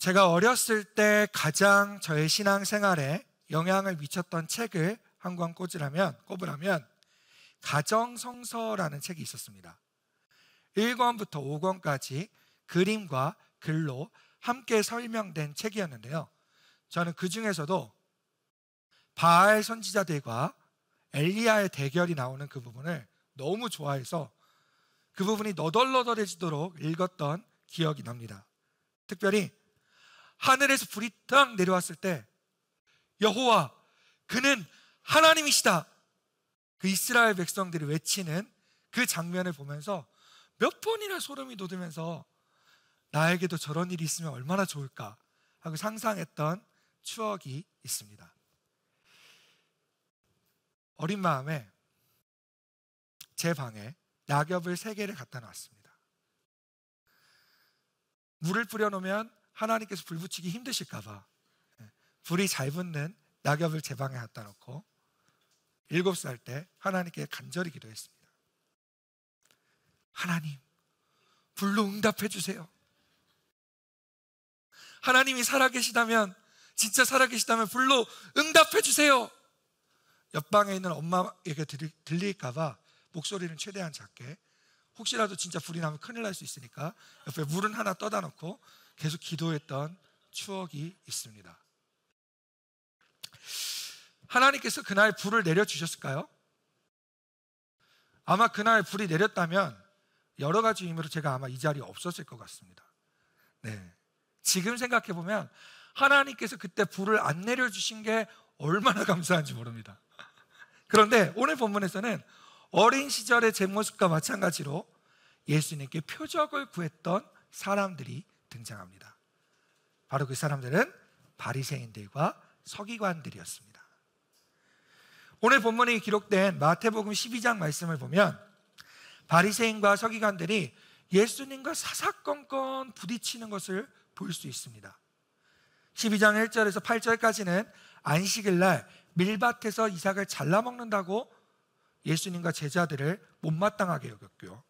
제가 어렸을 때 가장 저의 신앙생활에 영향을 미쳤던 책을 한 권 꼽으라면 가정성서라는 책이 있었습니다. 1권부터 5권까지 그림과 글로 함께 설명된 책이었는데요. 저는 그 중에서도 바알 선지자들과 엘리야의 대결이 나오는 그 부분을 너무 좋아해서 그 부분이 너덜너덜해지도록 읽었던 기억이 납니다. 특별히 하늘에서 불이 딱 내려왔을 때 여호와 그는 하나님이시다, 그 이스라엘 백성들이 외치는 그 장면을 보면서 몇 번이나 소름이 돋으면서 나에게도 저런 일이 있으면 얼마나 좋을까 하고 상상했던 추억이 있습니다. 어린 마음에 제 방에 낙엽을 3개를 갖다 놨습니다. 물을 뿌려놓으면 하나님께서 불 붙이기 힘드실까 봐 불이 잘 붙는 낙엽을 제 방에 갖다 놓고 7살 때 하나님께 간절히 기도했습니다. 하나님, 불로 응답해 주세요. 하나님이 살아계시다면, 진짜 살아계시다면 불로 응답해 주세요. 옆방에 있는 엄마에게 들릴까 봐 목소리는 최대한 작게, 혹시라도 진짜 불이 나면 큰일 날 수 있으니까 옆에 물은 하나 떠다 놓고 계속 기도했던 추억이 있습니다. 하나님께서 그날 불을 내려주셨을까요? 아마 그날 불이 내렸다면 여러 가지 의미로 제가 아마 이 자리에 없었을 것 같습니다. 네. 지금 생각해보면 하나님께서 그때 불을 안 내려주신 게 얼마나 감사한지 모릅니다. 그런데 오늘 본문에서는 어린 시절의 제 모습과 마찬가지로 예수님께 표적을 구했던 사람들이 등장합니다. 바로 그 사람들은 바리새인들과 서기관들이었습니다. 오늘 본문에 기록된 마태복음 12장 말씀을 보면 바리새인과 서기관들이 예수님과 사사건건 부딪히는 것을 볼 수 있습니다. 12장 1절에서 8절까지는 안식일 날 밀밭에서 이삭을 잘라 먹는다고 예수님과 제자들을 못마땅하게 여겼고요.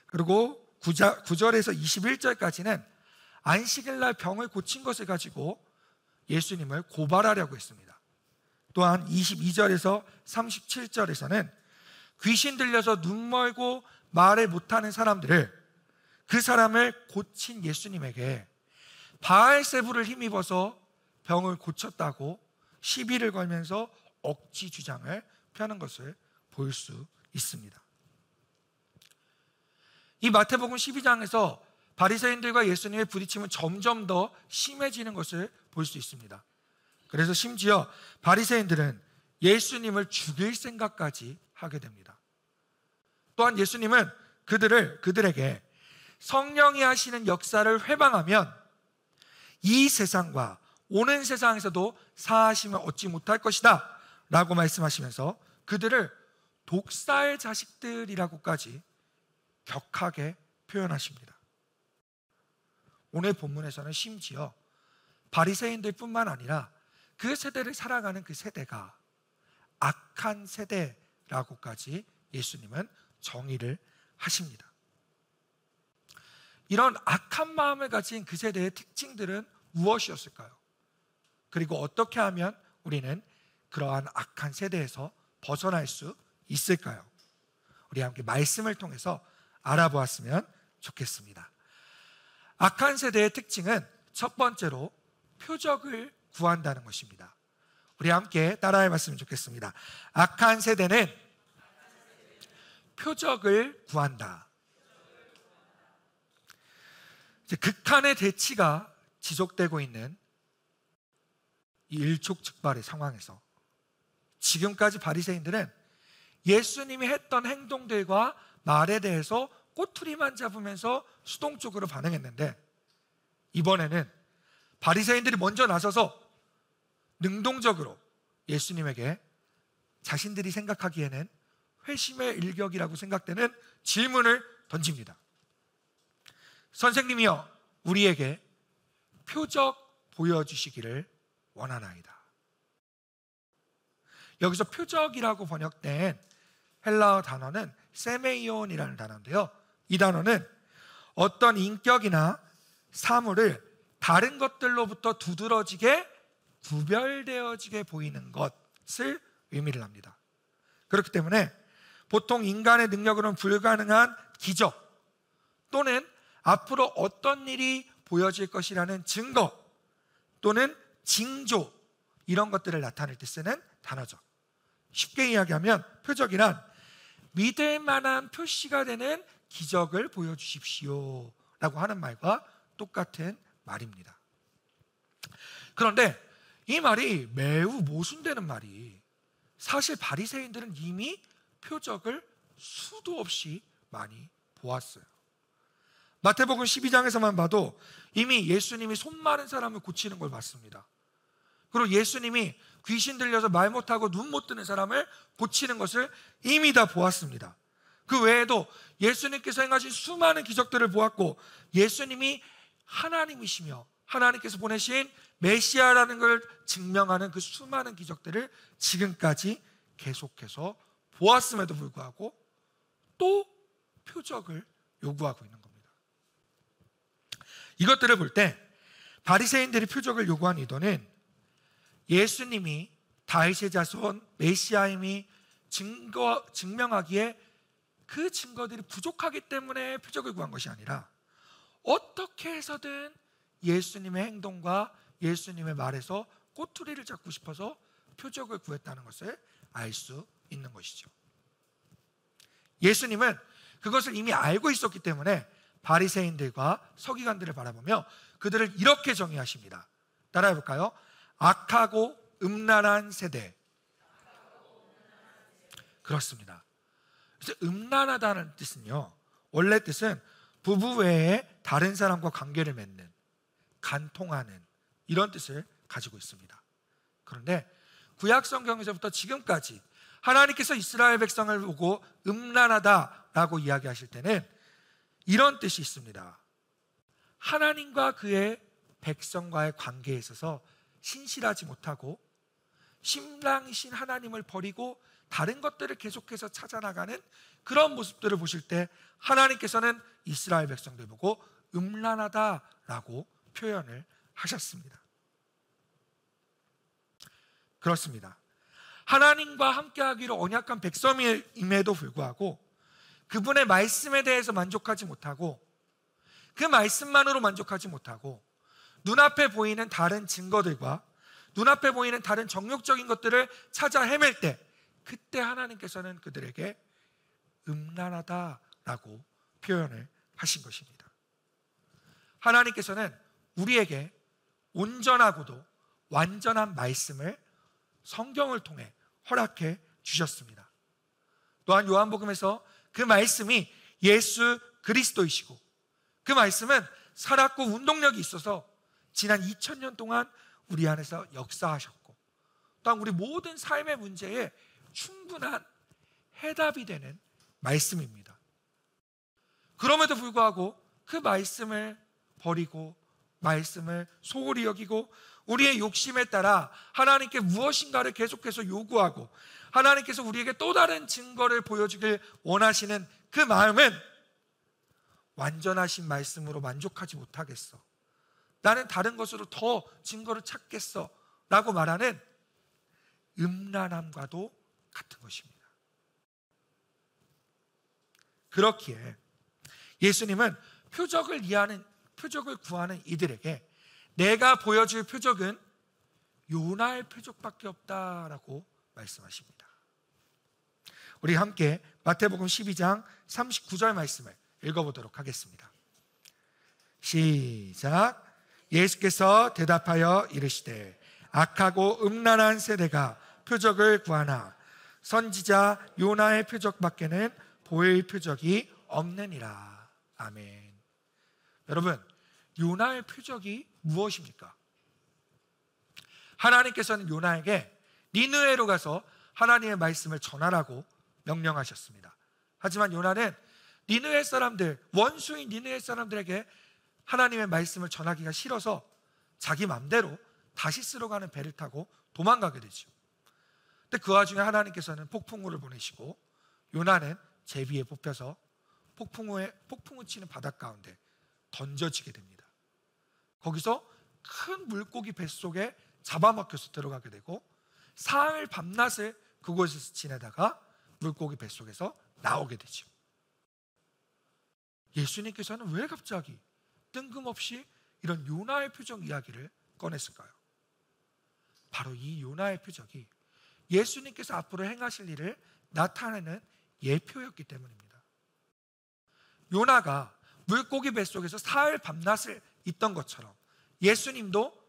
그리고 9절에서 21절까지는 안식일 날 병을 고친 것을 가지고 예수님을 고발하려고 했습니다. 또한 22절에서 37절에서는 귀신 들려서 눈 멀고 말을 못하는 그 사람을 고친 예수님에게 바알세부를 힘입어서 병을 고쳤다고 시비를 걸면서 억지 주장을 펴는 것을 볼 수 있습니다. 이 마태복음 12장에서 바리새인들과 예수님의 부딪힘은 점점 더 심해지는 것을 볼 수 있습니다. 그래서 심지어 바리새인들은 예수님을 죽일 생각까지 하게 됩니다. 또한 예수님은 그들에게 성령이 하시는 역사를 회방하면 이 세상과 오는 세상에서도 사하심을 얻지 못할 것이다 라고 말씀하시면서 그들을 독사의 자식들이라고까지 격하게 표현하십니다. 오늘 본문에서는 심지어 바리새인들뿐만 아니라 그 세대를 살아가는 그 세대가 악한 세대라고까지 예수님은 정의를 하십니다. 이런 악한 마음을 가진 그 세대의 특징들은 무엇이었을까요? 그리고 어떻게 하면 우리는 그러한 악한 세대에서 벗어날 수 있을까요? 우리 함께 말씀을 통해서 알아보았으면 좋겠습니다. 악한 세대의 특징은 첫 번째로 표적을 구한다는 것입니다. 우리 함께 따라해 봤으면 좋겠습니다. 악한 세대는 표적을 구한다. 이제 극한의 대치가 지속되고 있는 이 일촉즉발의 상황에서 지금까지 바리새인들은 예수님이 했던 행동들과 말에 대해서 꼬투리만 잡으면서 수동적으로 반응했는데, 이번에는 바리새인들이 먼저 나서서 능동적으로 예수님에게 자신들이 생각하기에는 회심의 일격이라고 생각되는 질문을 던집니다. 선생님이여, 우리에게 표적 보여주시기를 원하나이다. 여기서 표적이라고 번역된 헬라어 단어는 세메이온이라는 단어인데요, 이 단어는 어떤 인격이나 사물을 다른 것들로부터 두드러지게 구별되어지게 보이는 것을 의미를 합니다. 그렇기 때문에 보통 인간의 능력으로는 불가능한 기적 또는 앞으로 어떤 일이 보여질 것이라는 증거 또는 징조, 이런 것들을 나타낼 때 쓰는 단어죠. 쉽게 이야기하면 표적이란 믿을 만한 표시가 되는 기적을 보여주십시오 라고 하는 말과 똑같은 말입니다. 그런데 이 말이 매우 모순되는 말이, 사실 바리새인들은 이미 표적을 수도 없이 많이 보았어요. 마태복음 12장에서만 봐도 이미 예수님이 손 마른 사람을 고치는 걸 봤습니다. 그리고 예수님이 귀신 들려서 말 못하고 눈 못 뜨는 사람을 고치는 것을 이미 다 보았습니다. 그 외에도 예수님께서 행하신 수많은 기적들을 보았고, 예수님이 하나님이시며 하나님께서 보내신 메시아라는 걸 증명하는 그 수많은 기적들을 지금까지 계속해서 보았음에도 불구하고 또 표적을 요구하고 있는 겁니다. 이것들을 볼 때 바리새인들이 표적을 요구한 의도는 예수님이 다윗의 자손 메시아임이 증명하기에 그 증거들이 부족하기 때문에 표적을 구한 것이 아니라, 어떻게 해서든 예수님의 행동과 예수님의 말에서 꼬투리를 잡고 싶어서 표적을 구했다는 것을 알 수 있는 것이죠. 예수님은 그것을 이미 알고 있었기 때문에 바리새인들과 서기관들을 바라보며 그들을 이렇게 정의하십니다. 따라해 볼까요? 악하고 음란한 세대. 그렇습니다. 그래서 음란하다는 뜻은요, 원래 뜻은 부부 외에 다른 사람과 관계를 맺는, 간통하는, 이런 뜻을 가지고 있습니다. 그런데 구약 성경에서부터 지금까지 하나님께서 이스라엘 백성을 보고 음란하다라고 이야기하실 때는 이런 뜻이 있습니다. 하나님과 그의 백성과의 관계에 있어서 신실하지 못하고 신랑이신 하나님을 버리고 다른 것들을 계속해서 찾아나가는 그런 모습들을 보실 때 하나님께서는 이스라엘 백성들 보고 음란하다라고 표현을 하셨습니다. 그렇습니다. 하나님과 함께하기로 언약한 백성임에도 불구하고 그분의 말씀에 대해서 만족하지 못하고, 그 말씀만으로 만족하지 못하고, 눈앞에 보이는 다른 증거들과 눈앞에 보이는 다른 정욕적인 것들을 찾아 헤맬 때, 그때 하나님께서는 그들에게 음란하다라고 표현을 하신 것입니다. 하나님께서는 우리에게 온전하고도 완전한 말씀을 성경을 통해 허락해 주셨습니다. 또한 요한복음에서 그 말씀이 예수 그리스도이시고, 그 말씀은 살았고 운동력이 있어서 지난 2000년 동안 우리 안에서 역사하셨고, 또한 우리 모든 삶의 문제에 충분한 해답이 되는 말씀입니다. 그럼에도 불구하고 그 말씀을 버리고 말씀을 소홀히 여기고 우리의 욕심에 따라 하나님께 무엇인가를 계속해서 요구하고 하나님께서 우리에게 또 다른 증거를 보여주길 원하시는 그 마음은, 완전하신 말씀으로 만족하지 못하겠어, 나는 다른 것으로 더 증거를 찾겠어 라고 말하는 음란함과도 같은 것입니다. 그렇기에 예수님은 표적을 구하는 이들에게 내가 보여줄 표적은 요나의 표적밖에 없다라고 말씀하십니다. 우리 함께 마태복음 12장 39절 말씀을 읽어보도록 하겠습니다. 시작. 예수께서 대답하여 이르시되 악하고 음란한 세대가 표적을 구하나 선지자 요나의 표적밖에는 보일 표적이 없느니라. 아멘. 여러분, 요나의 표적이 무엇입니까? 하나님께서는 요나에게 니느웨로 가서 하나님의 말씀을 전하라고 명령하셨습니다. 하지만 요나는 니느웨 사람들, 원수인 니느웨 사람들에게 하나님의 말씀을 전하기가 싫어서 자기 맘대로 다시스로 가는 배를 타고 도망가게 되죠. 근데 그 와중에 하나님께서는 폭풍우를 보내시고 요나는 제비에 뽑혀서 폭풍우 치는 바닷 가운데 던져지게 됩니다. 거기서 큰 물고기 뱃속에 잡아먹혀서 들어가게 되고 사흘 밤낮을 그곳에서 지내다가 물고기 뱃속에서 나오게 되죠. 예수님께서는 왜 갑자기 뜬금없이 이런 요나의 표적 이야기를 꺼냈을까요? 바로 이 요나의 표적이 예수님께서 앞으로 행하실 일을 나타내는 예표였기 때문입니다. 요나가 물고기 뱃속에서 사흘 밤낮을 있던 것처럼 예수님도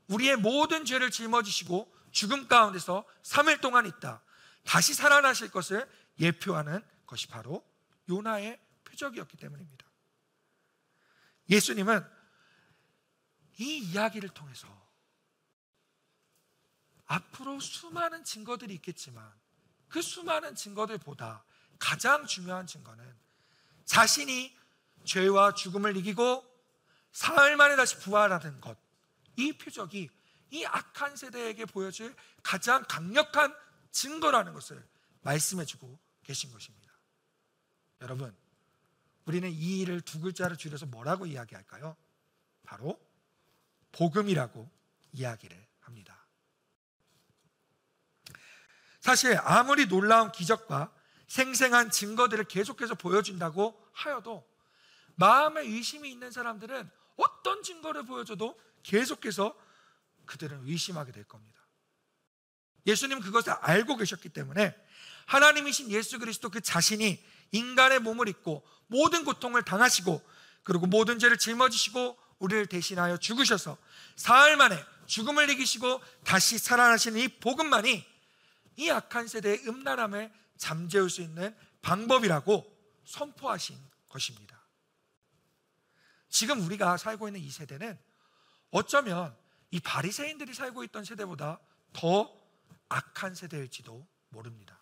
우리의 모든 죄를 짊어지시고 죽음 가운데서 3일 동안 있다 다시 살아나실 것을 예표하는 것이 바로 요나의 표적이었기 때문입니다. 예수님은 이 이야기를 통해서 앞으로 수많은 증거들이 있겠지만 그 수많은 증거들보다 가장 중요한 증거는 자신이 죄와 죽음을 이기고 사흘 만에 다시 부활하는 것, 이 표적이 이 악한 세대에게 보여줄 가장 강력한 증거라는 것을 말씀해주고 계신 것입니다. 여러분, 우리는 이 일을 두 글자로 줄여서 뭐라고 이야기할까요? 바로 복음이라고 이야기를 합니다. 사실 아무리 놀라운 기적과 생생한 증거들을 계속해서 보여준다고 하여도 마음에 의심이 있는 사람들은 어떤 증거를 보여줘도 계속해서 그들은 의심하게 될 겁니다. 예수님은 그것을 알고 계셨기 때문에 하나님이신 예수 그리스도 그 자신이 인간의 몸을 입고 모든 고통을 당하시고 그리고 모든 죄를 짊어지시고 우리를 대신하여 죽으셔서 사흘 만에 죽음을 이기시고 다시 살아나시는 이 복음만이 이 악한 세대의 음란함을 잠재울 수 있는 방법이라고 선포하신 것입니다. 지금 우리가 살고 있는 이 세대는 어쩌면 이 바리새인들이 살고 있던 세대보다 더 악한 세대일지도 모릅니다.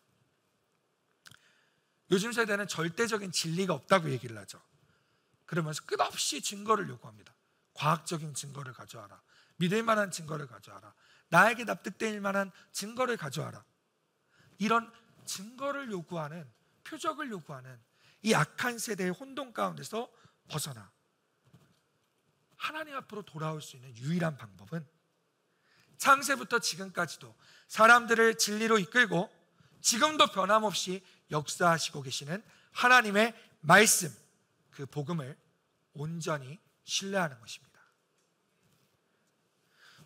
요즘 세대는 절대적인 진리가 없다고 얘기를 하죠. 그러면서 끝없이 증거를 요구합니다. 과학적인 증거를 가져와라. 믿을 만한 증거를 가져와라. 나에게 납득될 만한 증거를 가져와라. 이런 증거를 요구하는, 표적을 요구하는 이 악한 세대의 혼돈 가운데서 벗어나 하나님 앞으로 돌아올 수 있는 유일한 방법은 창세부터 지금까지도 사람들을 진리로 이끌고 지금도 변함없이 역사하시고 계시는 하나님의 말씀, 그 복음을 온전히 신뢰하는 것입니다.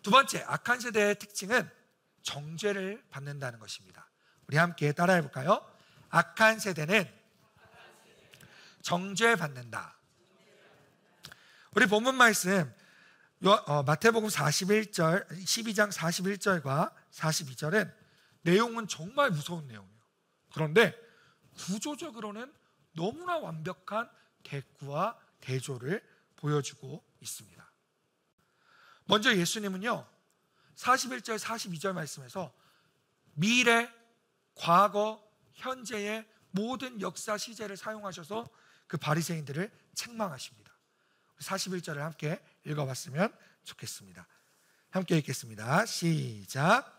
두 번째, 악한 세대의 특징은 정죄를 받는다는 것입니다. 우리 함께 따라해 볼까요? 악한 세대는 정죄받는다. 우리 본문 말씀 마태복음 41절, 12장 41절과 42절은 내용은 정말 무서운 내용이에요. 그런데 구조적으로는 너무나 완벽한 대꾸와 대조를 보여주고 있습니다. 먼저 예수님은요 41절, 42절 말씀에서 미래, 과거, 현재의 모든 역사 시제를 사용하셔서 그 바리새인들을 책망하십니다. 41절을 함께 읽어봤으면 좋겠습니다. 함께 읽겠습니다. 시작.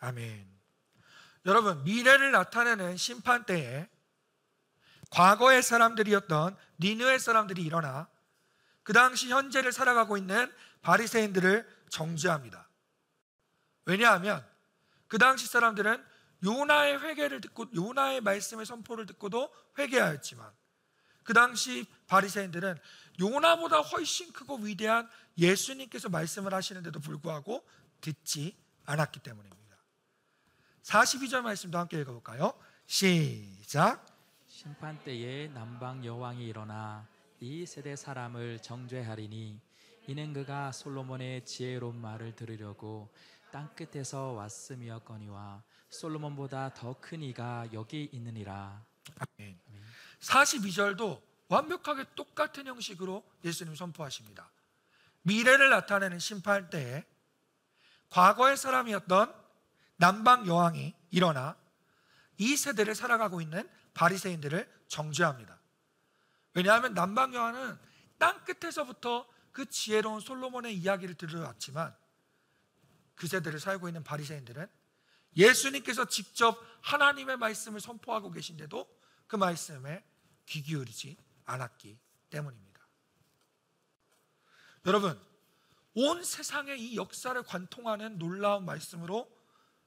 아멘. 여러분, 미래를 나타내는 심판 때에 과거의 사람들이었던 니느웨 사람들이 일어나 그 당시 현재를 살아가고 있는 바리새인들을 정죄합니다. 왜냐하면 그 당시 사람들은 요나의 회개를 듣고 요나의 말씀의 선포를 듣고도 회개하였지만 그 당시 바리새인들은 요나보다 훨씬 크고 위대한 예수님께서 말씀을 하시는데도 불구하고 듣지 않았기 때문입니다. 42절 말씀도 함께 읽어볼까요? 시작. 심판 때에 남방 여왕이 일어나 이 세대 사람을 정죄하리니 이는 그가 솔로몬의 지혜로운 말을 들으려고 땅 끝에서 왔음이었거니와 솔로몬보다 더 큰 이가 여기 있느니라. 아멘. 42절도 완벽하게 똑같은 형식으로 예수님 선포하십니다. 미래를 나타내는 심판 때에 과거의 사람이었던 남방 여왕이 일어나 이 세대를 살아가고 있는 바리새인들을 정죄합니다. 왜냐하면 남방 여왕은 땅 끝에서부터 그 지혜로운 솔로몬의 이야기를 들어왔지만 그 세대를 살고 있는 바리새인들은 예수님께서 직접 하나님의 말씀을 선포하고 계신데도 그 말씀에 귀 기울이지 않았기 때문입니다. 여러분, 온 세상의 이 역사를 관통하는 놀라운 말씀으로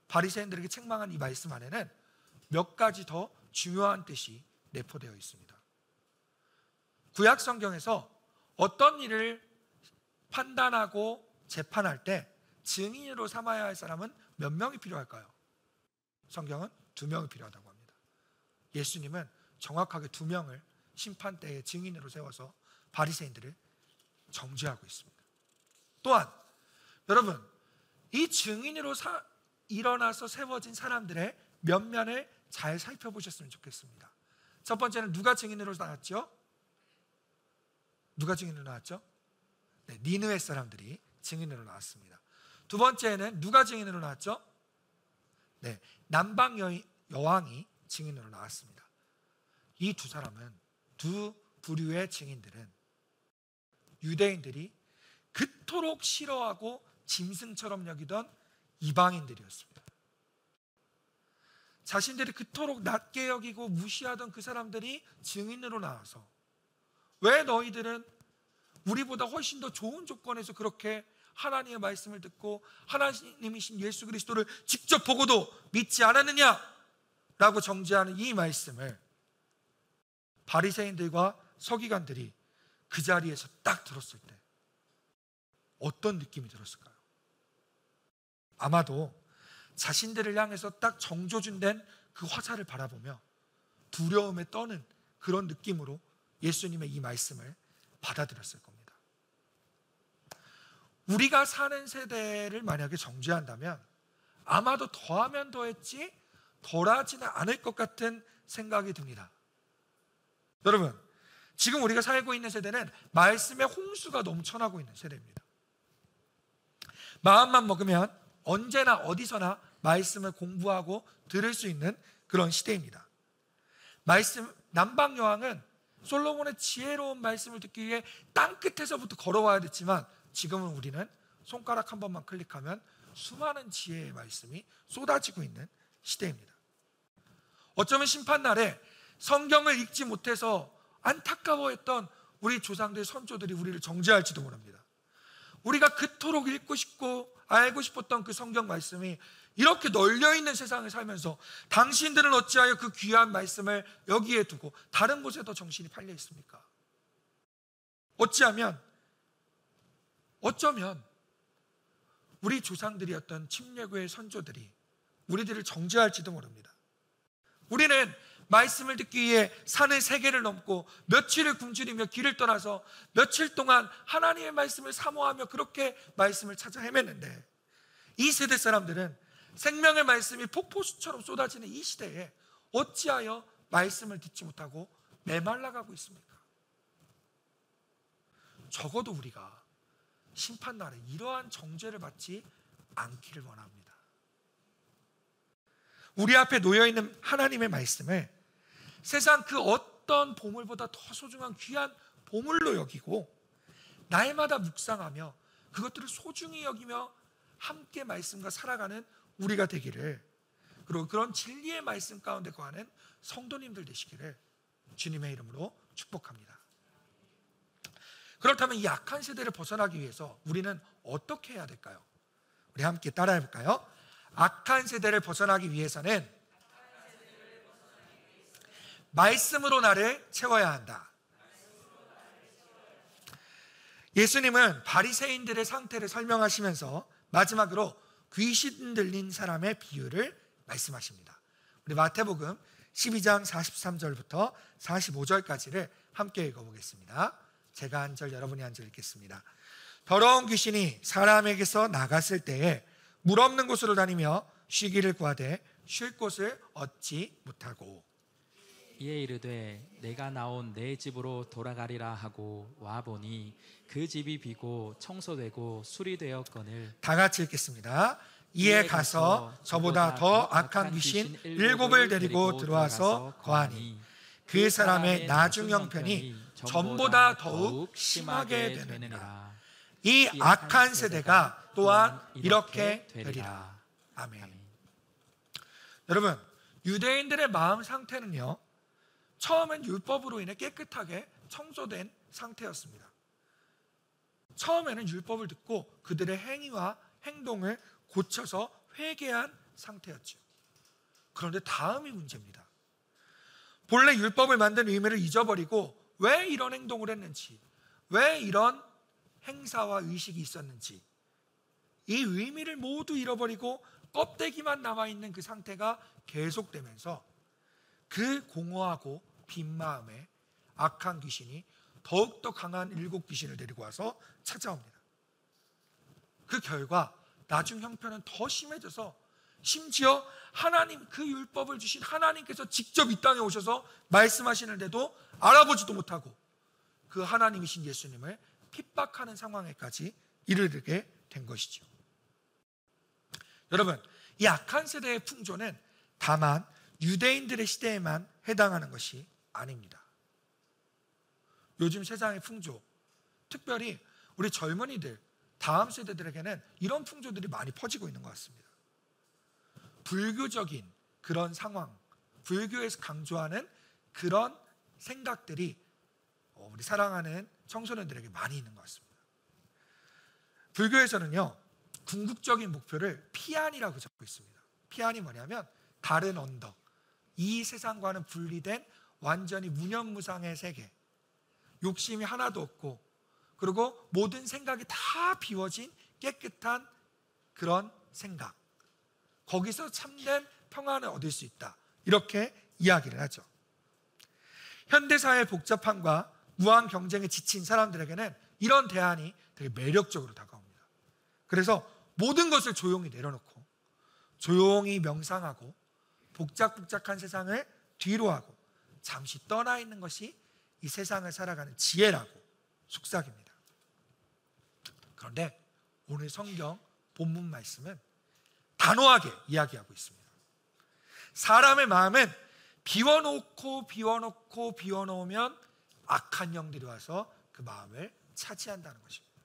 바리새인들에게 책망한 이 말씀 안에는 몇 가지 더 중요한 뜻이 내포되어 있습니다. 구약 성경에서 어떤 일을 판단하고 재판할 때 증인으로 삼아야 할 사람은 몇 명이 필요할까요? 성경은 2명이 필요하다고 합니다. 예수님은 정확하게 2명을 심판대의 증인으로 세워서 바리새인들을 정죄하고 있습니다. 또한 여러분, 이 증인으로 일어나서 세워진 사람들의 면면을 잘 살펴보셨으면 좋겠습니다. 첫 번째는 누가 증인으로 나왔죠? 누가 증인으로 나왔죠? 네, 니느웨 사람들이 증인으로 나왔습니다. 두 번째는 누가 증인으로 나왔죠? 네, 남방 여왕이 증인으로 나왔습니다. 이 두 사람은, 두 부류의 증인들은 유대인들이 그토록 싫어하고 짐승처럼 여기던 이방인들이었습니다. 자신들이 그토록 낮게 여기고 무시하던 그 사람들이 증인으로 나와서 왜 너희들은 우리보다 훨씬 더 좋은 조건에서 그렇게 하나님의 말씀을 듣고 하나님이신 예수 그리스도를 직접 보고도 믿지 않았느냐? 라고 정죄하는 이 말씀을 바리새인들과 서기관들이 그 자리에서 딱 들었을 때 어떤 느낌이 들었을까요? 아마도 자신들을 향해서 딱 정조준된 그 화살을 바라보며 두려움에 떠는 그런 느낌으로 예수님의 이 말씀을 받아들였을 겁니다. 우리가 사는 세대를 만약에 정죄한다면 아마도 더하면 더했지 덜하지는 않을 것 같은 생각이 듭니다. 여러분, 지금 우리가 살고 있는 세대는 말씀의 홍수가 넘쳐나고 있는 세대입니다. 마음만 먹으면 언제나 어디서나 말씀을 공부하고 들을 수 있는 그런 시대입니다. 남방 여왕은 솔로몬의 지혜로운 말씀을 듣기 위해 땅끝에서부터 걸어와야 됐지만 지금은 우리는 손가락 한 번만 클릭하면 수많은 지혜의 말씀이 쏟아지고 있는 시대입니다. 어쩌면 심판날에 성경을 읽지 못해서 안타까워했던 우리 조상들, 선조들이 우리를 정죄할지도 모릅니다. 우리가 그토록 읽고 싶고 알고 싶었던 그 성경 말씀이 이렇게 널려있는 세상을 살면서 당신들은 어찌하여 그 귀한 말씀을 여기에 두고 다른 곳에 더 정신이 팔려 있습니까? 어쩌면 우리 조상들이었던 침례교의 선조들이 우리들을 정죄할지도 모릅니다. 우리는 말씀을 듣기 위해 산을 3개를 넘고 며칠을 굶주리며 길을 떠나서 며칠 동안 하나님의 말씀을 사모하며 그렇게 말씀을 찾아 헤맸는데 이 세대 사람들은 생명의 말씀이 폭포수처럼 쏟아지는 이 시대에 어찌하여 말씀을 듣지 못하고 메말라가고 있습니까? 적어도 우리가 심판날에 이러한 정죄를 받지 않기를 원합니다. 우리 앞에 놓여있는 하나님의 말씀을 세상 그 어떤 보물보다 더 소중한 귀한 보물로 여기고 날마다 묵상하며 그것들을 소중히 여기며 함께 말씀과 살아가는 우리가 되기를, 그리고 그런 진리의 말씀 가운데 거하는 성도님들 되시기를 주님의 이름으로 축복합니다. 그렇다면 이 악한 세대를 벗어나기 위해서 우리는 어떻게 해야 될까요? 우리 함께 따라해 볼까요? 악한 세대를 벗어나기 위해서는 말씀으로 나를 채워야 한다. 예수님은 바리새인들의 상태를 설명하시면서 마지막으로 귀신 들린 사람의 비유를 말씀하십니다. 우리 마태복음 12장 43절부터 45절까지를 함께 읽어보겠습니다. 제가 한 절, 여러분이 한 절 읽겠습니다. 더러운 귀신이 사람에게서 나갔을 때에 물 없는 곳으로 다니며 쉬기를 구하되 쉴 곳을 얻지 못하고 이에 이르되 내가 나온 내 집으로 돌아가리라 하고 와보니 그 집이 비고 청소되고 수리되었거늘. 다 같이 읽겠습니다. 이에 가서 저보다 더 악한 귀신 7을 데리고 들어와서 거하니 그 사람의 나중 형편이 전보다 더욱 심하게 되느니라. 이 악한 세대가 또한 이렇게 되리라. 아멘. 여러분, 유대인들의 마음 상태는요, 처음엔 율법으로 인해 깨끗하게 청소된 상태였습니다. 처음에는 율법을 듣고 그들의 행위와 행동을 고쳐서 회개한 상태였죠. 그런데 다음이 문제입니다. 본래 율법을 만든 의미를 잊어버리고 왜 이런 행동을 했는지, 왜 이런 행사와 의식이 있었는지, 이 의미를 모두 잃어버리고 껍데기만 남아있는 그 상태가 계속되면서 그 공허하고 빈 마음에 악한 귀신이 더욱더 강한 7 귀신을 데리고 와서 찾아옵니다. 그 결과 나중 형편은 더 심해져서 심지어 하나님, 그 율법을 주신 하나님께서 직접 이 땅에 오셔서 말씀하시는데도 알아보지도 못하고 그 하나님이신 예수님을 핍박하는 상황에까지 이르게 된 것이죠. 여러분, 이 악한 세대의 풍조는 다만 유대인들의 시대에만 해당하는 것이 아닙니다. 요즘 세상의 풍조, 특별히 우리 젊은이들, 다음 세대들에게는 이런 풍조들이 많이 퍼지고 있는 것 같습니다. 불교적인 그런 상황, 불교에서 강조하는 그런 생각들이 우리 사랑하는 청소년들에게 많이 있는 것 같습니다. 불교에서는요, 궁극적인 목표를 피안이라고 적고 있습니다. 피안이 뭐냐면 다른 언덕, 이 세상과는 분리된 완전히 무념무상의 세계, 욕심이 하나도 없고, 그리고 모든 생각이 다 비워진 깨끗한 그런 생각, 거기서 참된 평안을 얻을 수 있다, 이렇게 이야기를 하죠. 현대사회의 복잡함과 무한 경쟁에 지친 사람들에게는 이런 대안이 되게 매력적으로 다가옵니다. 그래서 모든 것을 조용히 내려놓고 조용히 명상하고 복작복작한 세상을 뒤로하고 잠시 떠나 있는 것이 이 세상을 살아가는 지혜라고 속삭입니다. 그런데 오늘 성경 본문 말씀은 단호하게 이야기하고 있습니다. 사람의 마음은 비워놓으면 악한 영들이 와서 그 마음을 차지한다는 것입니다.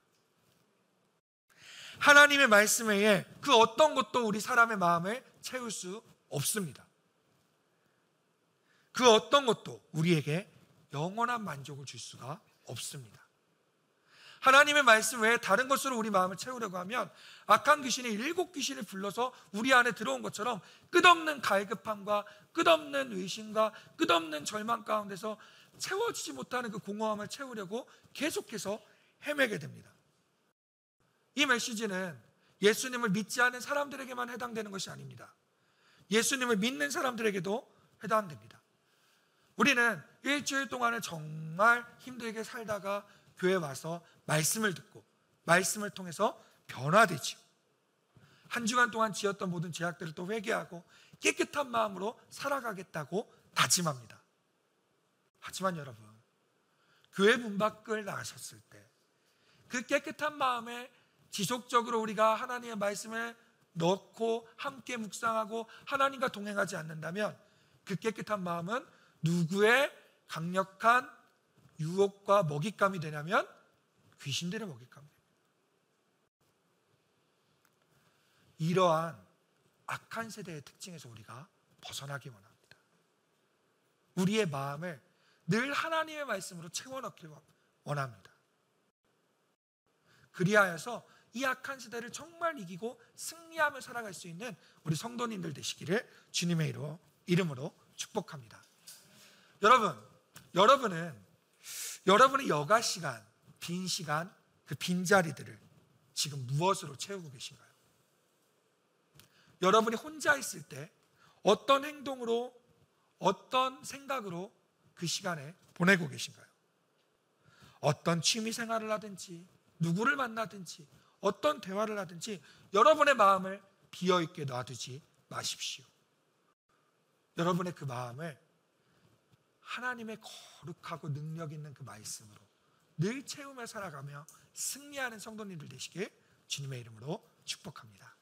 하나님의 말씀 외에 그 어떤 것도 우리 사람의 마음을 채울 수 없습니다. 그 어떤 것도 우리에게 영원한 만족을 줄 수가 없습니다. 하나님의 말씀 외에 다른 것으로 우리 마음을 채우려고 하면 악한 귀신이 7 귀신을 불러서 우리 안에 들어온 것처럼 끝없는 갈급함과 끝없는 의심과 끝없는 절망 가운데서 채워지지 못하는 그 공허함을 채우려고 계속해서 헤매게 됩니다. 이 메시지는 예수님을 믿지 않은 사람들에게만 해당되는 것이 아닙니다. 예수님을 믿는 사람들에게도 해당됩니다. 우리는 일주일 동안에 정말 힘들게 살다가 교회 와서 말씀을 듣고 말씀을 통해서 변화되죠. 한 주간 동안 지었던 모든 죄악들을 또 회개하고 깨끗한 마음으로 살아가겠다고 다짐합니다. 하지만 여러분, 교회 문 밖을 나가셨을 때 그 깨끗한 마음에 지속적으로 우리가 하나님의 말씀을 넣고 함께 묵상하고 하나님과 동행하지 않는다면 그 깨끗한 마음은 누구의 강력한 유혹과 먹잇감이 되냐면 귀신들의 먹잇감이 됩니다. 이러한 악한 세대의 특징에서 우리가 벗어나기 원합니다. 우리의 마음을 늘 하나님의 말씀으로 채워넣기 원합니다. 그리하여서 이 악한 세대를 정말 이기고 승리하며 살아갈 수 있는 우리 성도님들 되시기를 주님의 이름으로 축복합니다. 여러분의 여가 시간, 빈 시간, 그 빈자리들을 지금 무엇으로 채우고 계신가요? 여러분이 혼자 있을 때 어떤 행동으로, 어떤 생각으로 그 시간에 보내고 계신가요? 어떤 취미 생활을 하든지, 누구를 만나든지, 어떤 대화를 하든지 여러분의 마음을 비어있게 놔두지 마십시오. 여러분의 그 마음을 하나님의 거룩하고 능력 있는 그 말씀으로 늘 채우며 살아가며 승리하는 성도님들 되시길 주님의 이름으로 축복합니다.